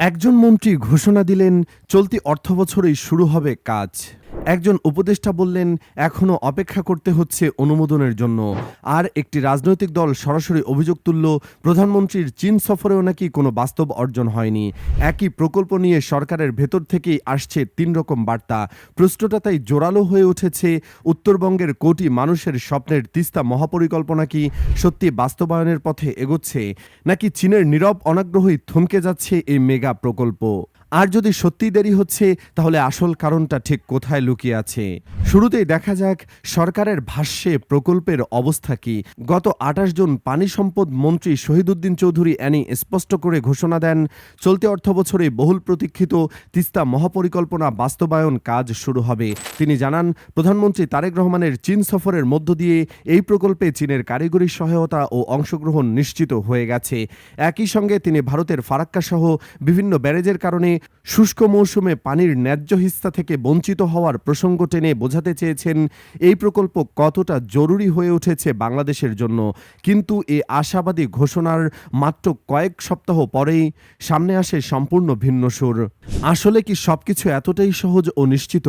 একজন মন্ত্রী ঘোষণা দিলেন, চলতি অর্থবছরেই শুরু হবে কাজ। একজন উপদেষ্টা বললেন, এখনও অপেক্ষা করতে হচ্ছে অনুমোদনের জন্য। আর একটি রাজনৈতিক দল সরাসরি অভিযোগ তুলল, প্রধানমন্ত্রীর চীন সফরেও নাকি কোনো বাস্তব অর্জন হয়নি। একই প্রকল্প নিয়ে সরকারের ভেতর থেকেই আসছে ৩ রকম বার্তা। প্রশ্নটা তাই জোরালো হয়ে উঠেছে, উত্তরবঙ্গের কোটি মানুষের স্বপ্নের তিস্তা মহাপরিকল্পনা কি সত্যি বাস্তবায়নের পথে এগোচ্ছে, নাকি চীনের নীরব অনাগ্রহই থমকে যাচ্ছে এই মেগা প্রকল্প? আর যদি সত্যি দেরি হচ্ছে, তাহলে আসল কারণটা ঠিক কোথায় লুকিয়ে আছে? শুরুতেই দেখা যাক সরকারের ভাষ্যে প্রকল্পের অবস্থা কি। গত ২৮ জুন পানি সম্পদ মন্ত্রী শহীদুদ্দিন চৌধুরী অ্যানি স্পষ্ট করে ঘোষণা দেন, চলতি অর্থবছরে বহুল প্রতীক্ষিত তিস্তা মহাপরিকল্পনা বাস্তবায়ন কাজ শুরু হবে। তিনি জানান, প্রধানমন্ত্রী তারেক রহমানের চীন সফরের মধ্য দিয়ে এই প্রকল্পে চীনের কারিগরি সহায়তা ও অংশগ্রহণ নিশ্চিত হয়ে গেছে। একই সঙ্গে তিনি ভারতের ফারাক্কা সহ বিভিন্ন ব্যারেজের কারণে শুষ্ক মৌসুমে পানির ন্যায্য হিস্সা থেকে বঞ্চিত হওয়ার প্রসঙ্গ টেনে বোঝাতে চেয়েছেন এই প্রকল্প কতটা জরুরি হয়ে উঠেছে বাংলাদেশের জন্য। কিন্তু এই আশাবাদী ঘোষণার মাত্র কয়েক সপ্তাহ পরেই সামনে আসে সম্পূর্ণ ভিন্ন সুর। আসলে কি সবকিছু এতটাই সহজ ও নিশ্চিত?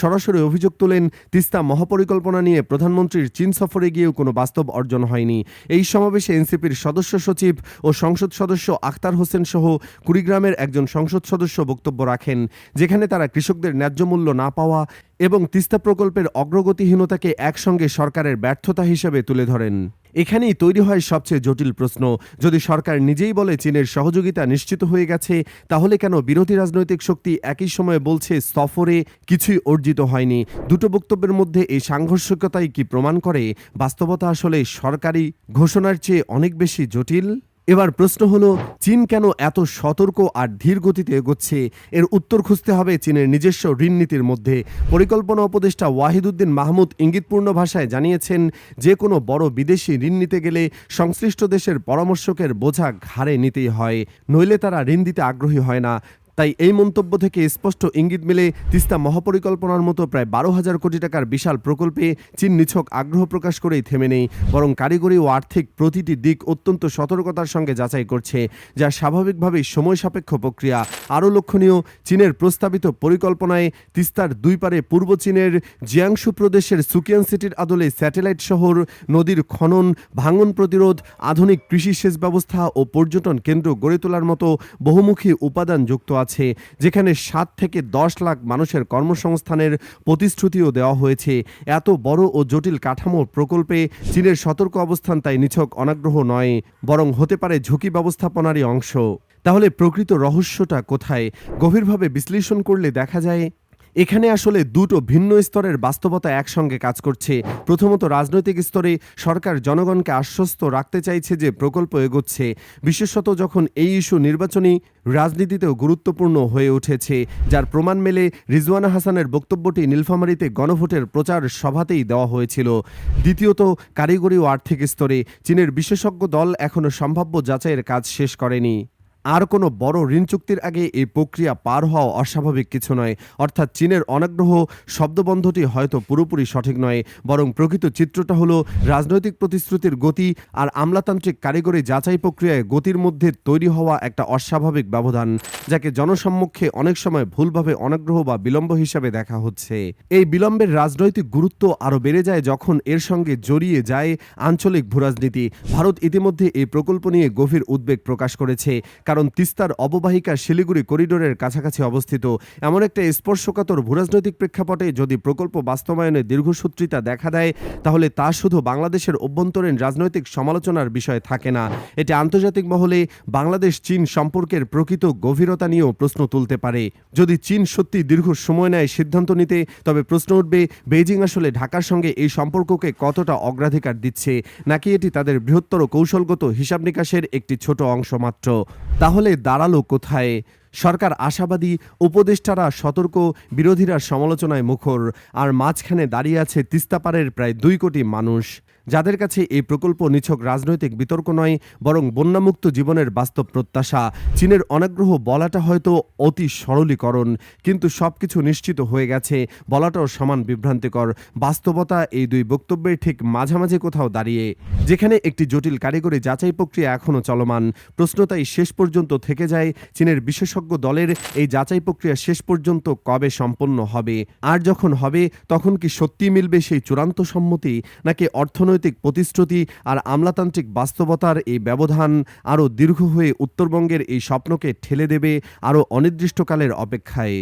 সরাসরি অভিযোগ তোলেন, তিস্তা মহাপরিকল্পনা নিয়ে প্রধানমন্ত্রীর চীন সফরে গিয়েও কোনো বাস্তব অর্জন হয়নি। এই সমাবেশে এনসিপির সদস্য সচিব ও সংসদ সদস্য আখতার হোসেন সহ কুড়িগ্রামের একজন সংসদ সদস্য বক্তব্য রাখেন, যেখানে তারা কৃষকদের ন্যায্য মূল্য না পাওয়া এবং তিস্তা প্রকল্পের অগ্রগতিহীনতাকে একসঙ্গে সরকারের ব্যর্থতা হিসেবে তুলে ধরেন। এখানেই তৈরি হয় সবচেয়ে জটিল প্রশ্ন। যদি সরকার নিজেই বলে চীনের সহযোগিতা নিশ্চিত হয়ে গেছে, তাহলে কেন বিরোধী রাজনৈতিক শক্তি একই সময়ে বলছে সফরে কিছুই অর্জিত হয়নি? দুটো বক্তব্যের মধ্যে এই সাংঘর্ষিকতাই কি প্রমাণ করে বাস্তবতা আসলে সরকারি ঘোষণার চেয়ে অনেক বেশি জটিল? এবার প্রশ্ন হলো, চীন কেন এত সতর্ক আর ধীর গতিতে এগোচ্ছে? এর উত্তর খুঁজতে হবে চীনের নিজস্ব ঋণ নীতির মধ্যে। পরিকল্পনা উপদেষ্টা ওয়াহিদুদ্দিন মাহমুদ ইঙ্গিতপূর্ণ ভাষায় জানিয়েছেন, যে কোনো বড় বিদেশি ঋণ নিতে গেলে সংশ্লিষ্ট দেশের পরামর্শকের বোঝা ঘাড়ে নিতেই হয়, নইলে তারা ঋণ দিতে আগ্রহী হয় না। তাই এই মন্তব্য থেকে স্পষ্ট ইঙ্গিত মেলে, তিস্তা মহাপরিকল্পনার মতো প্রায় ১২,০০০ কোটি টাকার বিশাল প্রকল্পে চীন নিছক আগ্রহ প্রকাশ করেই থেমে নেই, বরং কারিগরি ও আর্থিক প্রতিটি দিক অত্যন্ত সতর্কতার সঙ্গে যাচাই করছে, যা স্বাভাবিকভাবেই সময় সাপেক্ষ প্রক্রিয়া। আরও লক্ষণীয়, চীনের প্রস্তাবিত পরিকল্পনায় তিস্তার দুই পারে পূর্ব চীনের জিয়াংশু প্রদেশের সুকিয়ান সিটির আদলে স্যাটেলাইট শহর, নদীর খনন, ভাঙন প্রতিরোধ, আধুনিক কৃষি সেচ ব্যবস্থা ও পর্যটন কেন্দ্র গড়ে তোলার মতো বহুমুখী উপাদান যুক্ত আছে, যেখানে ৭ থেকে ১০ লাখ মানুষের কর্মসংস্থানের প্রতিশ্রুতিও দেওয়া হয়েছে। এত বড় ও জটিল কাঠামোর প্রকল্পে চীনের সতর্ক অবস্থান তাই নিছক অনাগ্রহ নয়, বরং হতে পারে ঝুঁকি ব্যবস্থাপনারই অংশ। তাহলে প্রকৃত রহস্যটা কোথায়? গভীরভাবে বিশ্লেষণ করলে দেখা যায়, এখানে আসলে দুটো ভিন্ন স্তরের বাস্তবতা একসঙ্গে কাজ করছে। প্রথমত, রাজনৈতিক স্তরে সরকার জনগণকে আশ্বস্ত রাখতে চাইছে যে প্রকল্প এগোচ্ছে, বিশেষত যখন এই ইস্যু নির্বাচনী রাজনীতিতেও গুরুত্বপূর্ণ হয়ে উঠেছে, যার প্রমাণ মেলে রিজওয়ানা হাসানের বক্তব্যটি নীলফামারীতে গণভোটের প্রচার সভাতেই দেওয়া হয়েছিল। দ্বিতীয়ত, কারিগরি ও আর্থিক স্তরে চীনের বিশেষজ্ঞ দল এখনও সম্ভাব্য যাচাইয়ের কাজ শেষ করেনি। আর কোনো বড় ঋণ চুক্তির আগে এই প্রক্রিয়া পার হওয়া অস্বাভাবিক কিছু নয়। অর্থাৎ চীনের অনাগ্রহ শব্দবন্ধটি হয়তো পুরোপুরি সঠিক নয়, বরং প্রকৃত চিত্রটা হলো রাজনৈতিক প্রতিশ্রুতির গতি আর আমলাতান্ত্রিক কারিগরি যাচাই প্রক্রিয়ায় গতির মধ্যে তৈরি হওয়া একটা অস্বাভাবিক ব্যবধান, যাকে জনসম্মুখে অনেক সময় ভুলভাবে অনাগ্রহ বা বিলম্ব হিসাবে দেখা হচ্ছে। এই বিলম্বের রাজনৈতিক গুরুত্ব আরও বেড়ে যায় যখন এর সঙ্গে জড়িয়ে যায় আঞ্চলিক ভূরাজনীতি। ভারত ইতিমধ্যে এই প্রকল্প নিয়ে গভীর উদ্বেগ প্রকাশ করেছে, কারণ তিস্তার অববাহিকা শিলিগুড়ি করিডোরের কাছাকাছি অবস্থিত। এমন একটা স্পর্শকাতর ভূরাজনৈতিক প্রেক্ষাপটে যদি প্রকল্প বাস্তবায়নে দীর্ঘসূত্রিতা দেখা দেয়, তাহলে তা শুধু বাংলাদেশের অভ্যন্তরীণ রাজনৈতিক সমালোচনার বিষয় থাকে না, এটি আন্তর্জাতিক মহলে বাংলাদেশ চীন সম্পর্কের প্রকৃত গভীরতা নিয়েও প্রশ্ন তুলতে পারে। যদি চীন সত্যি দীর্ঘ সময় নেয় সিদ্ধান্ত নিতে, তবে প্রশ্ন উঠবে, বেইজিং আসলে ঢাকার সঙ্গে এই সম্পর্ককে কতটা অগ্রাধিকার দিচ্ছে, নাকি এটি তাদের বৃহত্তর কৌশলগত হিসাব নিকাশের একটি ছোট অংশ মাত্র? তাহলে দাঁড়ালো কোথায়? সরকার আশাবাদী, উপদেষ্টারা সতর্ক, বিরোধীরা সমালোচনায় মুখর, আর মাঝখানে দাঁড়িয়ে আছে তিস্তাপাড়ের প্রায় ২ কোটি মানুষ, যাদের কাছে এই প্রকল্প নিছক রাজনৈতিক বিতর্ক নয়, বরং বন্যামুক্ত জীবনের বাস্তব প্রত্যাশা। চীনের অনাগ্রহ বলাটা হয়তো অতি সরলীকরণ, কিন্তু সবকিছু নিশ্চিত হয়ে গেছে বলাটাও সমান বিভ্রান্তিকর। বাস্তবতা এই দুই বক্তব্যের ঠিক মাঝামাঝি কোথাও দাঁড়িয়ে, যেখানে একটি জটিল কারিগরি যাচাই প্রক্রিয়া এখনও চলমান। প্রশ্ন তাই শেষ পর্যন্ত থেকে যায়, চীনের বিশেষজ্ঞ দলের এই যাচাই প্রক্রিয়া শেষ পর্যন্ত কবে সম্পন্ন হবে? আর যখন হবে, তখন কি সত্যি মিলবে সেই চূড়ান্ত সম্মতি, নাকি অর্থনৈতিক প্রতিশ্রুতি আর আমলাতান্ত্রিক বাস্তবতার এই ব্যবধান আরও দীর্ঘ হয়ে উত্তরবঙ্গের এই স্বপ্নকে ঠেলে দেবে আরও অনির্দিষ্টকালের অপেক্ষায়?